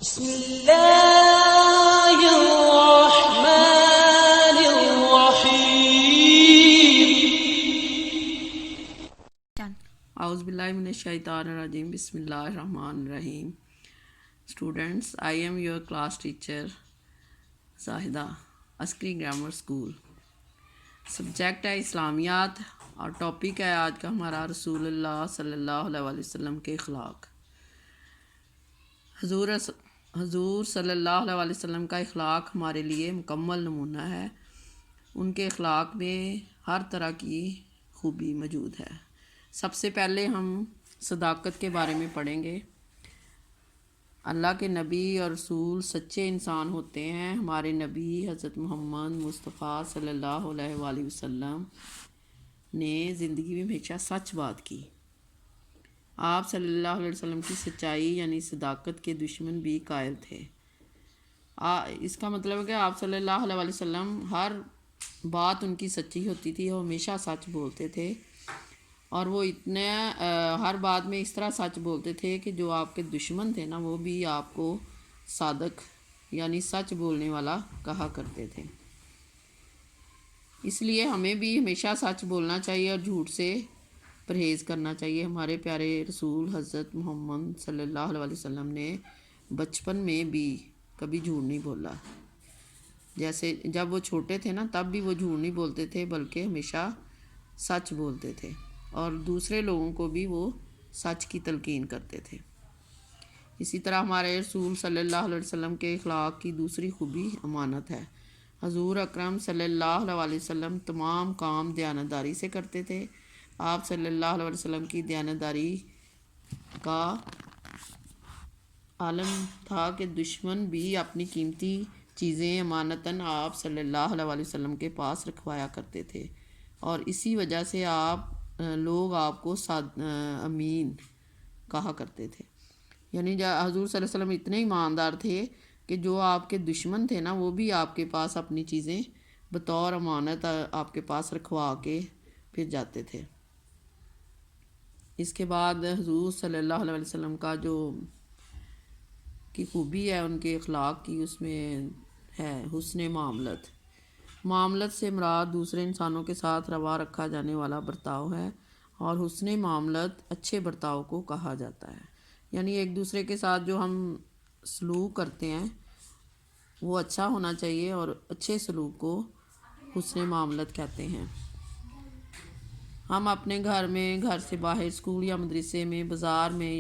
بسم اللہ الرحمن الرحیم۔ اعوذ باللہ من الشیطان الرجیم، بسم اللہ الرحمن الرحیم۔ Students, I am your class teacher Zahida, عسکری گرامر اسکول۔ سبجیکٹ ہے اسلامیات اور ٹاپک ہے آج کا ہمارا رسول اللہ صلی اللہ علیہ وسلم کے اخلاق۔ حضور صلی اللہ علیہ وسلم کا اخلاق ہمارے لیے مکمل نمونہ ہے۔ ان کے اخلاق میں ہر طرح کی خوبی موجود ہے۔ سب سے پہلے ہم صداقت کے بارے میں پڑھیں گے۔ اللہ کے نبی اور رسول سچے انسان ہوتے ہیں۔ ہمارے نبی حضرت محمد مصطفیٰ صلی اللہ علیہ وآلہ وسلم نے زندگی میں ہمیشہ سچ بات کی۔ آپ صلی اللہ علیہ وسلم کی سچائی یعنی صداقت کے دشمن بھی قائل تھے۔ اس کا مطلب ہے کہ آپ صلی اللہ علیہ وسلم ہر بات ان کی سچی ہوتی تھی، وہ ہمیشہ سچ بولتے تھے، اور وہ اتنے ہر بات میں اس طرح سچ بولتے تھے کہ جو آپ کے دشمن تھے نا، وہ بھی آپ کو صادق یعنی سچ بولنے والا کہا کرتے تھے۔ اس لیے ہمیں بھی ہمیشہ سچ بولنا چاہیے اور جھوٹ سے پرہیز کرنا چاہیے۔ ہمارے پیارے رسول حضرت محمد صلی اللہ علیہ وسلم نے بچپن میں بھی کبھی جھوٹ نہیں بولا۔ جیسے جب وہ چھوٹے تھے نا، تب بھی وہ جھوٹ نہیں بولتے تھے، بلکہ ہمیشہ سچ بولتے تھے، اور دوسرے لوگوں کو بھی وہ سچ کی تلقین کرتے تھے۔ اسی طرح ہمارے رسول صلی اللہ علیہ وسلم کے اخلاق کی دوسری خوبی امانت ہے۔ حضور اکرم صلی اللہ علیہ وسلم تمام کام دیانتداری سے کرتے تھے۔ آپ صلی اللہ علیہ وسلم کی دیانتداری کا عالم تھا کہ دشمن بھی اپنی قیمتی چیزیں امانتاً آپ صلی اللہ علیہ وسلم کے پاس رکھوایا کرتے تھے، اور اسی وجہ سے لوگ آپ کو امین کہا کرتے تھے۔ یعنی حضور صلی اللہ علیہ وسلم اتنے ایماندار تھے کہ جو آپ کے دشمن تھے نا، وہ بھی آپ کے پاس اپنی چیزیں بطور امانت آپ کے پاس رکھوا کے پھر جاتے تھے۔ اس کے بعد حضور صلی اللہ علیہ وسلم کا جو کی خوبی ہے ان کے اخلاق کی، اس میں ہے حسن معاملت سے مراد دوسرے انسانوں کے ساتھ روا رکھا جانے والا برتاؤ ہے، اور حسن معاملت اچھے برتاؤ کو کہا جاتا ہے۔ یعنی ایک دوسرے کے ساتھ جو ہم سلوک کرتے ہیں وہ اچھا ہونا چاہیے، اور اچھے سلوک کو حسن معاملت کہتے ہیں۔ ہم اپنے گھر میں، گھر سے باہر، اسکول یا مدرسے میں، بازار میں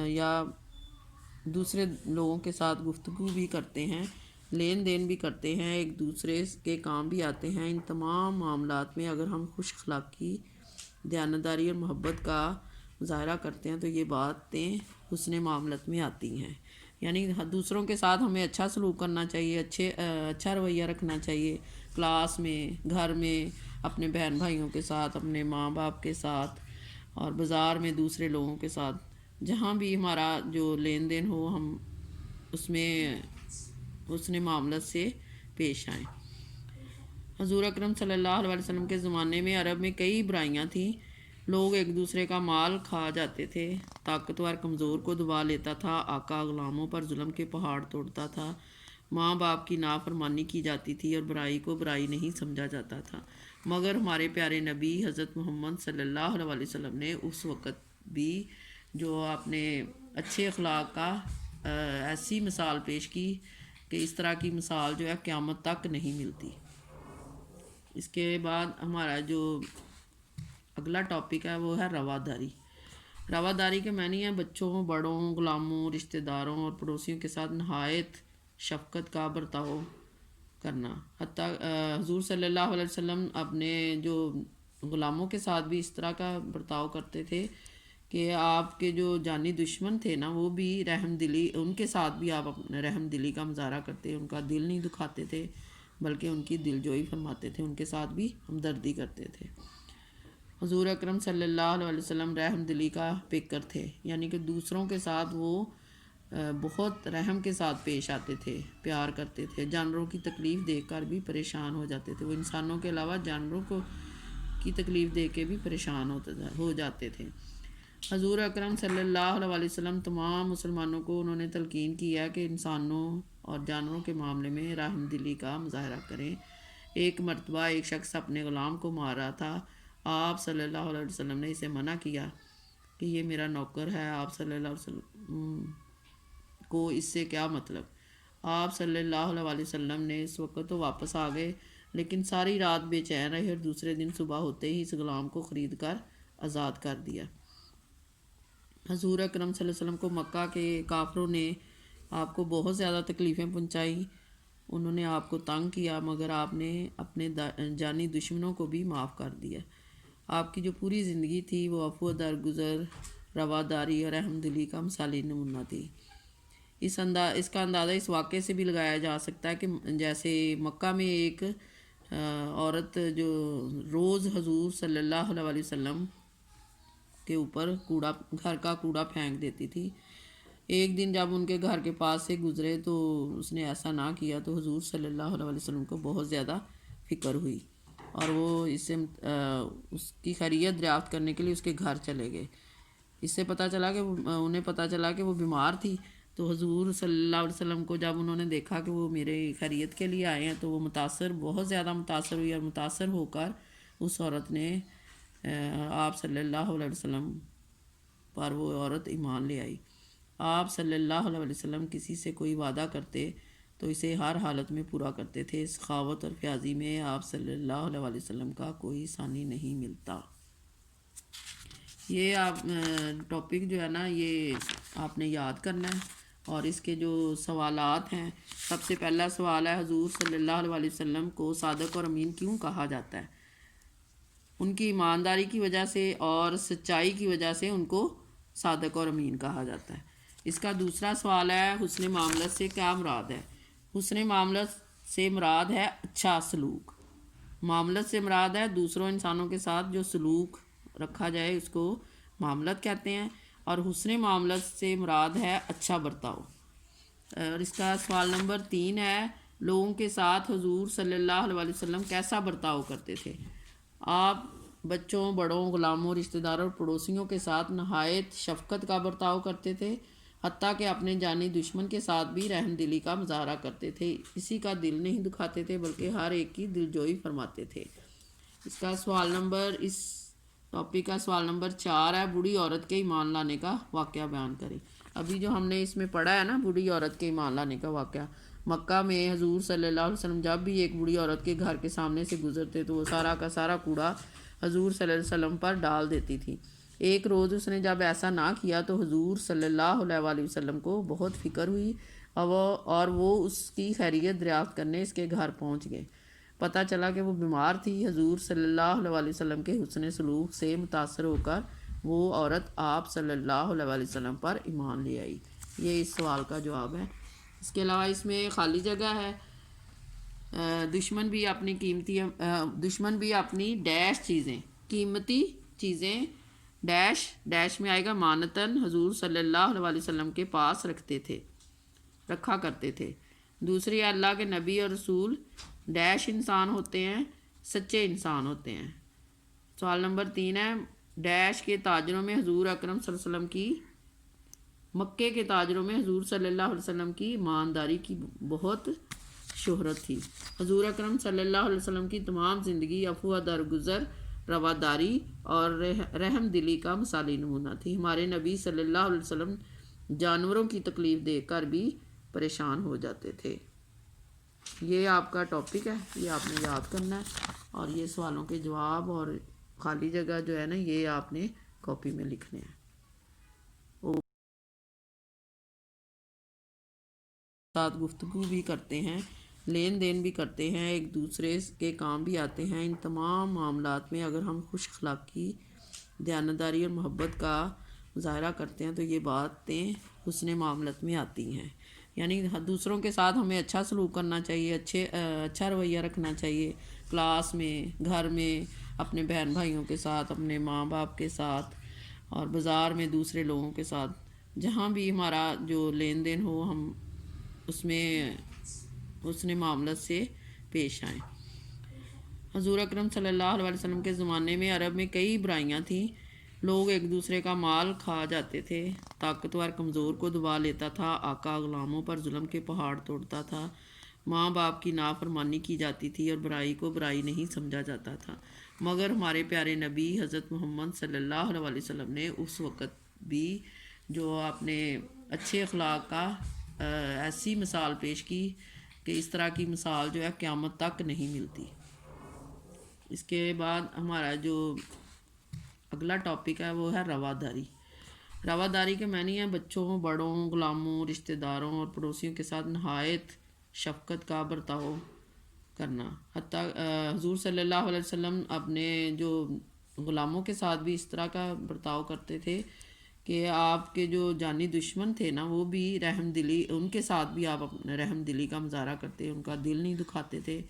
یا دوسرے لوگوں کے ساتھ گفتگو بھی کرتے ہیں، لین دین بھی کرتے ہیں، ایک دوسرے کے کام بھی آتے ہیں۔ ان تمام معاملات میں اگر ہم خوش اخلاقی، دیانتداری اور محبت کا مظاہرہ کرتے ہیں تو یہ باتیں حسن معاملت میں آتی ہیں۔ یعنی دوسروں کے ساتھ ہمیں اچھا سلوک کرنا چاہیے، اچھا رویہ رکھنا چاہیے، کلاس میں، گھر میں، اپنے بہن بھائیوں کے ساتھ، اپنے ماں باپ کے ساتھ، اور بازار میں دوسرے لوگوں کے ساتھ، جہاں بھی ہمارا جو لین دین ہو، ہم اس میں حسن معاملت سے پیش آئیں۔ حضور اکرم صلی اللہ علیہ وسلم کے زمانے میں عرب میں کئی برائیاں تھیں۔ لوگ ایک دوسرے کا مال کھا جاتے تھے، طاقتور کمزور کو دبا لیتا تھا، آقا غلاموں پر ظلم کے پہاڑ توڑتا تھا، ماں باپ کی نافرمانی کی جاتی تھی، اور برائی کو برائی نہیں سمجھا جاتا تھا۔ مگر ہمارے پیارے نبی حضرت محمد صلی اللہ علیہ وسلم نے اس وقت بھی جو اپنے اچھے اخلاق کا ایسی مثال پیش کی کہ اس طرح کی مثال جو ہے قیامت تک نہیں ملتی۔ اس کے بعد ہمارا جو اگلا ٹاپک ہے وہ ہے رواداری۔ رواداری کے معنی ہے بچوں، بڑوں، غلاموں، رشتہ داروں اور پڑوسیوں کے ساتھ نہایت شفقت کا برتاؤ کرنا۔ حتیٰ حضور صلی اللہ علیہ وسلم اپنے جو غلاموں کے ساتھ بھی اس طرح کا برتاؤ کرتے تھے کہ آپ کے جو جانی دشمن تھے نا، وہ بھی ان کے ساتھ بھی آپ اپنے رحم دلی کا مظاہرہ کرتے، ان کا دل نہیں دکھاتے تھے، بلکہ ان کی دل جوئی فرماتے تھے، ان کے ساتھ بھی ہمدردی کرتے تھے۔ حضور اکرم صلی اللہ علیہ وسلم رحم دلی کا پیکر تھے، یعنی کہ دوسروں کے ساتھ وہ بہت رحم کے ساتھ پیش آتے تھے، پیار کرتے تھے، جانوروں کی تکلیف دیکھ کر بھی پریشان ہو جاتے تھے۔ وہ انسانوں کے علاوہ جانوروں کی تکلیف دیکھ کے بھی پریشان ہو جاتے تھے۔ حضور اکرم صلی اللہ علیہ وسلم تمام مسلمانوں کو انہوں نے تلقین کیا کہ انسانوں اور جانوروں کے معاملے میں رحم دلی کا مظاہرہ کریں۔ ایک مرتبہ ایک شخص اپنے غلام کو مار رہا تھا۔ آپ صلی اللہ علیہ وسلم نے اسے منع کیا کہ یہ میرا نوکر ہے۔ آپ صلی اللہ علیہ وسلم کو اس سے کیا مطلب؟ آپ صلی اللہ علیہ وسلم نے اس وقت تو واپس آ گئے، لیکن ساری رات بے چین رہے اور دوسرے دن صبح ہوتے ہی اس غلام کو خرید کر آزاد کر دیا۔ حضور اکرم صلی اللہ علیہ وسلم کو مکہ کے کافروں نے آپ کو بہت زیادہ تکلیفیں پہنچائیں، انہوں نے آپ کو تنگ کیا، مگر آپ نے اپنے جانی دشمنوں کو بھی معاف کر دیا۔ آپ کی جو پوری زندگی تھی وہ عفو درگزر، رواداری اور رحم دلی کا مثالی نمونہ تھی۔ اس کا اندازہ اس واقعے سے بھی لگایا جا سکتا ہے کہ جیسے مکہ میں ایک عورت جو روز حضور صلی اللہ علیہ وسلم کے اوپر گھر کا کوڑا پھینک دیتی تھی، ایک دن جب ان کے گھر کے پاس سے گزرے تو اس نے ایسا نہ کیا تو حضور صلی اللہ علیہ وسلم کو بہت زیادہ فکر ہوئی اور وہ اس کی خیریت دریافت کرنے کے لیے اس کے گھر چلے گئے۔ اس سے انہیں پتہ چلا کہ وہ بیمار تھی، تو حضور صلی اللہ علیہ وسلم کو جب انہوں نے دیکھا کہ وہ میرے خیریت کے لیے آئے ہیں تو وہ بہت زیادہ متاثر ہوئی، اور متاثر ہو کر اس عورت نے آپ صلی اللہ علیہ وسلم پر وہ عورت ایمان لے آئی۔ آپ صلی اللہ علیہ وسلم کسی سے کوئی وعدہ کرتے تو اسے ہر حالت میں پورا کرتے تھے۔ سخاوت اور فیاضی میں آپ صلی اللہ علیہ وسلم کا کوئی ثانی نہیں ملتا۔ یہ ٹاپک جو ہے نا یہ آپ نے یاد کرنا ہے، اور اس کے جو سوالات ہیں، سب سے پہلا سوال ہے حضور صلی اللہ علیہ وسلم کو صادق اور امین کیوں کہا جاتا ہے؟ ان کی ایمانداری کی وجہ سے اور سچائی کی وجہ سے ان کو صادق اور امین کہا جاتا ہے۔ اس کا دوسرا سوال ہے حسن معاملت سے کیا مراد ہے؟ حسن معاملت سے مراد ہے اچھا سلوک۔ معاملت سے مراد ہے دوسروں انسانوں کے ساتھ جو سلوک رکھا جائے اس کو معاملت کہتے ہیں، اور حسن معاملت سے مراد ہے اچھا برتاؤ۔ اور اس کا سوال نمبر 3 ہے لوگوں کے ساتھ حضور صلی اللہ علیہ وسلم کیسا برتاؤ کرتے تھے؟ آپ بچوں، بڑوں، غلاموں، رشتہ داروں اور پڑوسیوں کے ساتھ نہایت شفقت کا برتاؤ کرتے تھے، حتیٰ کہ اپنے جانی دشمن کے ساتھ بھی رحم دلی کا مظاہرہ کرتے تھے۔ کسی کا دل نہیں دکھاتے تھے بلکہ ہر ایک کی دلجوئی فرماتے تھے۔ اس ٹاپک کا سوال نمبر 4 ہے بوڑھی عورت کے ایمان لانے کا واقعہ بیان کریں۔ ابھی جو ہم نے اس میں پڑھا ہے نا بوڑھی عورت کے ایمان لانے کا واقعہ، مکہ میں حضور صلی اللہ علیہ وسلم جب بھی ایک بوڑھی عورت کے گھر کے سامنے سے گزرتے تو وہ سارا کا سارا کوڑا حضور صلی اللہ علیہ وسلم پر ڈال دیتی تھی۔ ایک روز اس نے جب ایسا نہ کیا تو حضور صلی اللہ علیہ وسلم کو بہت فکر ہوئی اور وہ اس کی خیریت دریافت کرنے اس کے گھر پہنچ گئے۔ پتہ چلا کہ وہ بیمار تھی۔ حضور صلی اللہ علیہ وسلم کے حسن سلوک سے متاثر ہو کر وہ عورت آپ صلی اللہ علیہ وسلم پر ایمان لے آئی۔ یہ اس سوال کا جواب ہے۔ اس کے علاوہ اس میں خالی جگہ ہے، دشمن بھی اپنی ڈیش چیزیں، قیمتی چیزیں ڈیش میں آئے گا مانتاً حضور صلی اللہ علیہ وسلم کے پاس رکھا کرتے تھے۔ دوسری اللہ کے نبی اور رسول ڈیش انسان ہوتے ہیں، سچے انسان ہوتے ہیں۔ سوال نمبر 3 ہے ڈیش کے تاجروں میں حضور اکرم صلی اللہ علیہ وسلم کی مکے کے تاجروں میں حضور صلی اللہ علیہ وسلم کی ایمانداری کی بہت شہرت تھی۔ حضور اکرم صلی اللہ علیہ وسلم کی تمام زندگی عفو درگزر، رواداری اور رحم دلی کا مثالی نمونہ تھی۔ ہمارے نبی صلی اللہ علیہ وسلم جانوروں کی تکلیف دیکھ کر بھی پریشان ہو جاتے تھے۔ یہ آپ کا ٹاپک ہے، یہ آپ نے یاد کرنا ہے، اور یہ سوالوں کے جواب اور خالی جگہ جو ہے نا یہ آپ نے کاپی میں لکھنے ہیں۔ ساتھ گفتگو بھی کرتے ہیں، لین دین بھی کرتے ہیں، ایک دوسرے کے کام بھی آتے ہیں۔ ان تمام معاملات میں اگر ہم خوش اخلاقی، دیانتداری اور محبت کا مظاہرہ کرتے ہیں تو یہ باتیں حسن معاملت میں آتی ہیں۔ یعنی دوسروں کے ساتھ ہمیں اچھا سلوک کرنا چاہیے، اچھا رویہ رکھنا چاہیے، کلاس میں، گھر میں، اپنے بہن بھائیوں کے ساتھ، اپنے ماں باپ کے ساتھ، اور بازار میں دوسرے لوگوں کے ساتھ، جہاں بھی ہمارا جو لین دین ہو ہم اس میں حسن معاملت سے پیش آئیں۔ حضور اکرم صلی اللہ علیہ وسلم کے زمانے میں عرب میں کئی برائیاں تھیں، لوگ ایک دوسرے کا مال کھا جاتے تھے، طاقتور کمزور کو دبا لیتا تھا، آقا غلاموں پر ظلم کے پہاڑ توڑتا تھا، ماں باپ کی نافرمانی کی جاتی تھی اور برائی کو برائی نہیں سمجھا جاتا تھا۔ مگر ہمارے پیارے نبی حضرت محمد صلی اللہ علیہ وسلم نے اس وقت بھی جو آپ نے اچھے اخلاق کا ایسی مثال پیش کی کہ اس طرح کی مثال جو ہے قیامت تک نہیں ملتی۔ اس کے بعد ہمارا جو اگلا ٹاپک ہے وہ ہے رواداری۔ رواداری کے معنی ہے بچوں، بڑوں، غلاموں، رشتہ داروں اور پڑوسیوں کے ساتھ نہایت شفقت کا برتاؤ کرنا۔ حتیٰ حضور صلی اللہ علیہ وسلم اپنے جو غلاموں کے ساتھ بھی اس طرح کا برتاؤ کرتے تھے کہ آپ کے جو جانی دشمن تھے نا وہ بھی رحم دلی، ان کے ساتھ بھی آپ اپنے رحم دلی کا مظاہرہ کرتے، ان کا دل نہیں دکھاتے تھے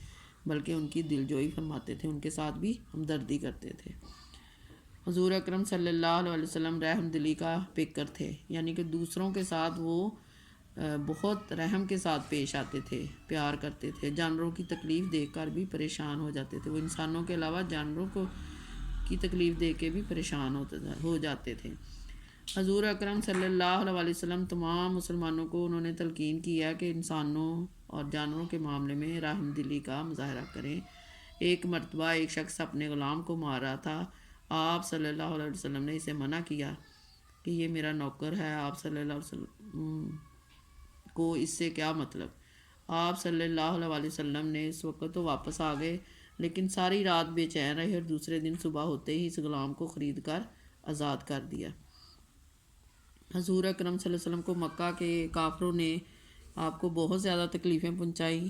بلکہ ان کی دل جوئی فرماتے تھے، ان کے ساتھ بھی ہمدردی کرتے تھے۔ حضور اکرم صلی اللہ علیہ وسلم رحم دلی کا پیکر تھے، یعنی کہ دوسروں کے ساتھ وہ بہت رحم کے ساتھ پیش آتے تھے، پیار کرتے تھے، جانوروں کی تکلیف دیکھ کر بھی پریشان ہو جاتے تھے۔ وہ انسانوں کے علاوہ جانوروں کی تکلیف دیکھ کے بھی پریشان ہو جاتے تھے۔ حضور اکرم صلی اللہ علیہ وسلم تمام مسلمانوں کو انہوں نے تلقین کیا کہ انسانوں اور جانوروں کے معاملے میں رحم دلی کا مظاہرہ کریں۔ ایک مرتبہ ایک شخص اپنے غلام کو مار رہا تھا، آپ صلی اللہ علیہ وسلم نے اسے منع کیا کہ یہ میرا نوکر ہے، آپ صلی اللہ علیہ وسلم کو اس سے کیا مطلب؟ آپ صلی اللہ علیہ وسلم نے اس وقت تو واپس آ گئے، لیکن ساری رات بے چین رہے اور دوسرے دن صبح ہوتے ہی اس غلام کو خرید کر آزاد کر دیا۔ حضور اکرم صلی اللہ علیہ وسلم کو مکہ کے کافروں نے آپ کو بہت زیادہ تکلیفیں پہنچائی،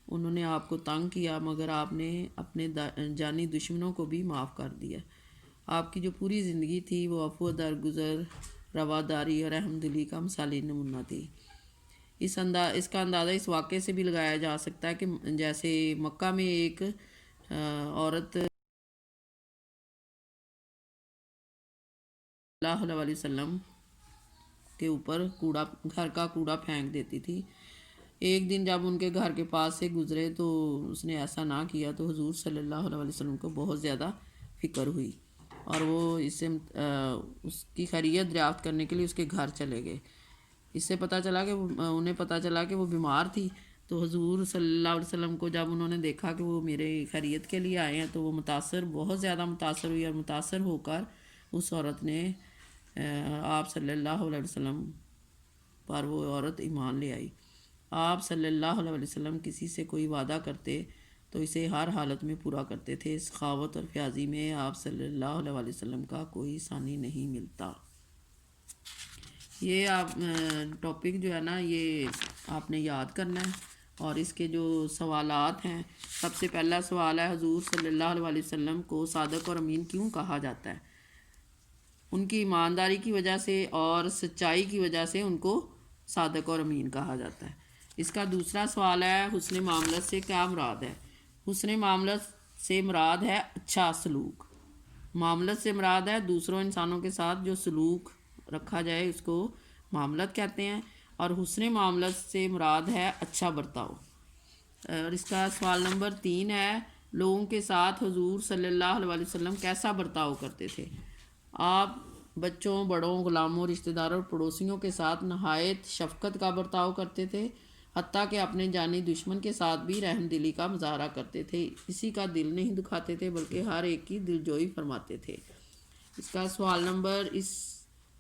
انہوں نے آپ کو تنگ کیا، مگر آپ نے اپنے جانی دشمنوں کو بھی معاف کر دیا۔ آپ کی جو پوری زندگی تھی وہ عفو درگزر، رواداری اور رحم دلی کا مثالی نمونہ تھی۔ اس کا اندازہ اس واقعے سے بھی لگایا جا سکتا ہے کہ جیسے مکہ میں ایک عورت اللہ علیہ وسلم کے اوپر گھر کا کوڑا پھینک دیتی تھی، ایک دن جب ان کے گھر کے پاس سے گزرے تو اس نے ایسا نہ کیا تو حضور صلی اللہ علیہ وسلم کو بہت زیادہ فکر ہوئی اور وہ اس کی خیریت دریافت کرنے کے لیے اس کے گھر چلے گئے۔ اس سے انہیں پتہ چلا کہ وہ بیمار تھی، تو حضور صلی اللہ علیہ وسلم کو جب انہوں نے دیکھا کہ وہ میرے خیریت کے لیے آئے ہیں تو وہ بہت زیادہ متاثر ہوئی، اور متاثر ہو کر اس عورت نے آپ صلی اللہ علیہ وسلم پر وہ عورت ایمان لے آئی۔ آپ صلی اللہ علیہ وسلم کسی سے کوئی وعدہ کرتے تو اسے ہر حالت میں پورا کرتے تھے۔ سخاوت اور فیاضی میں آپ صلی اللہ علیہ وسلم کا کوئی ثانی نہیں ملتا۔ یہ ٹاپک جو ہے نا یہ آپ نے یاد کرنا ہے، اور اس کے جو سوالات ہیں، سب سے پہلا سوال ہے حضور صلی اللہ علیہ وسلم کو صادق اور امین کیوں کہا جاتا ہے؟ ان کی ایمانداری کی وجہ سے اور سچائی کی وجہ سے ان کو صادق اور امین کہا جاتا ہے۔ اس کا دوسرا سوال ہے حسن معاملت سے کیا مراد ہے؟ حسن معاملت سے مراد ہے اچھا سلوک۔ معاملت سے مراد ہے دوسروں انسانوں کے ساتھ جو سلوک رکھا جائے اس کو معاملت کہتے ہیں، اور حسن معاملت سے مراد ہے اچھا برتاؤ۔ اور اس کا سوال نمبر 3 ہے لوگوں کے ساتھ حضور صلی اللہ علیہ وسلم کیسا برتاؤ کرتے تھے؟ آپ بچوں، بڑوں، غلاموں، رشتہ داروں اور پڑوسیوں کے ساتھ نہایت شفقت کا برتاؤ کرتے تھے، حتیٰ کہ اپنے جانی دشمن کے ساتھ بھی رحم دلی کا مظاہرہ کرتے تھے، کسی کا دل نہیں دکھاتے تھے بلکہ ہر ایک کی دل جوئی فرماتے تھے۔ اس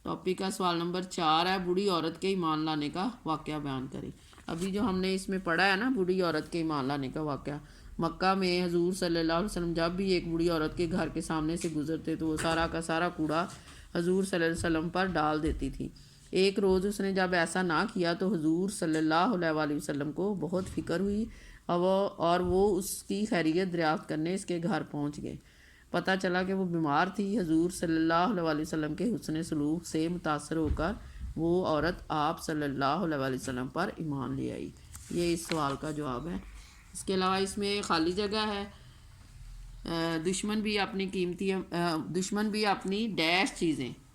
ٹاپک کا سوال نمبر 4 ہے بوڑھی عورت کے ایمان لانے کا واقعہ بیان کریں۔ ابھی جو ہم نے اس میں پڑھا ہے نا بوڑھی عورت کے ایمان لانے کا واقعہ، مکہ میں حضور صلی اللہ علیہ وسلم جب بھی ایک بوڑھی عورت کے گھر کے سامنے سے گزرتے تو وہ سارا کا سارا کوڑا حضور صلی اللہ علیہ وسلم پر ڈال دیتی تھی۔ ایک روز اس نے جب ایسا نہ کیا تو حضور صلی اللہ علیہ وسلم کو بہت فکر ہوئی اور وہ اس کی خیریت دریافت کرنے اس کے گھر پہنچ گئے۔ پتہ چلا کہ وہ بیمار تھی۔ حضور صلی اللہ علیہ وسلم کے حسن سلوک سے متاثر ہو کر وہ عورت آپ صلی اللہ علیہ وسلم پر ایمان لے آئی۔ یہ اس سوال کا جواب ہے۔ اس کے علاوہ اس میں خالی جگہ ہے، دشمن بھی اپنی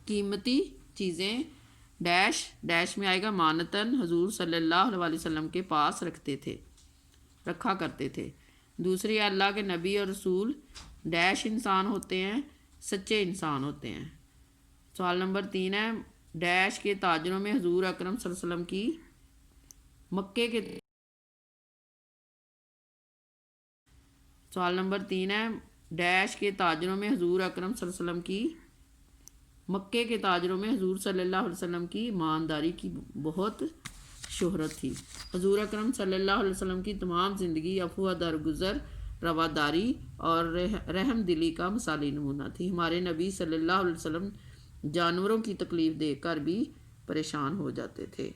قیمتی چیزیں ڈیش میں آئے گا مانتاً حضور صلی اللہ علیہ وسلم کے پاس رکھا کرتے تھے۔ دوسری اللہ کے نبی اور رسول انسان ہوتے ہیں، سچے انسان ہوتے ہیں۔ سوال نمبر 3 ہے ڈیش کے تاجروں میں حضور اکرم صلی اللہ علیہ وسلم کی مکے کے سوال نمبر 3 ہے ڈیش کے تاجروں میں حضور اکرم صلی اللہ علیہ وسلم کی مکے کے تاجروں میں حضور صلی اللہ علیہ وسلم کی ایمانداری کی بہت شہرت تھی۔ حضور اکرم صلی اللہ علیہ وسلم کی تمام زندگی عفو درگزر، رواداری اور رحم دلی کا مثالی نمونہ تھی۔ ہمارے نبی صلی اللہ علیہ وسلم جانوروں کی تکلیف دیکھ کر بھی پریشان ہو جاتے تھے۔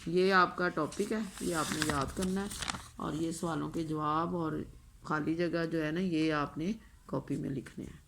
یہ آپ کا ٹاپک ہے، یہ آپ نے یاد کرنا ہے، اور یہ سوالوں کے جواب اور خالی جگہ جو ہے نا یہ آپ نے کاپی میں لکھنے ہیں۔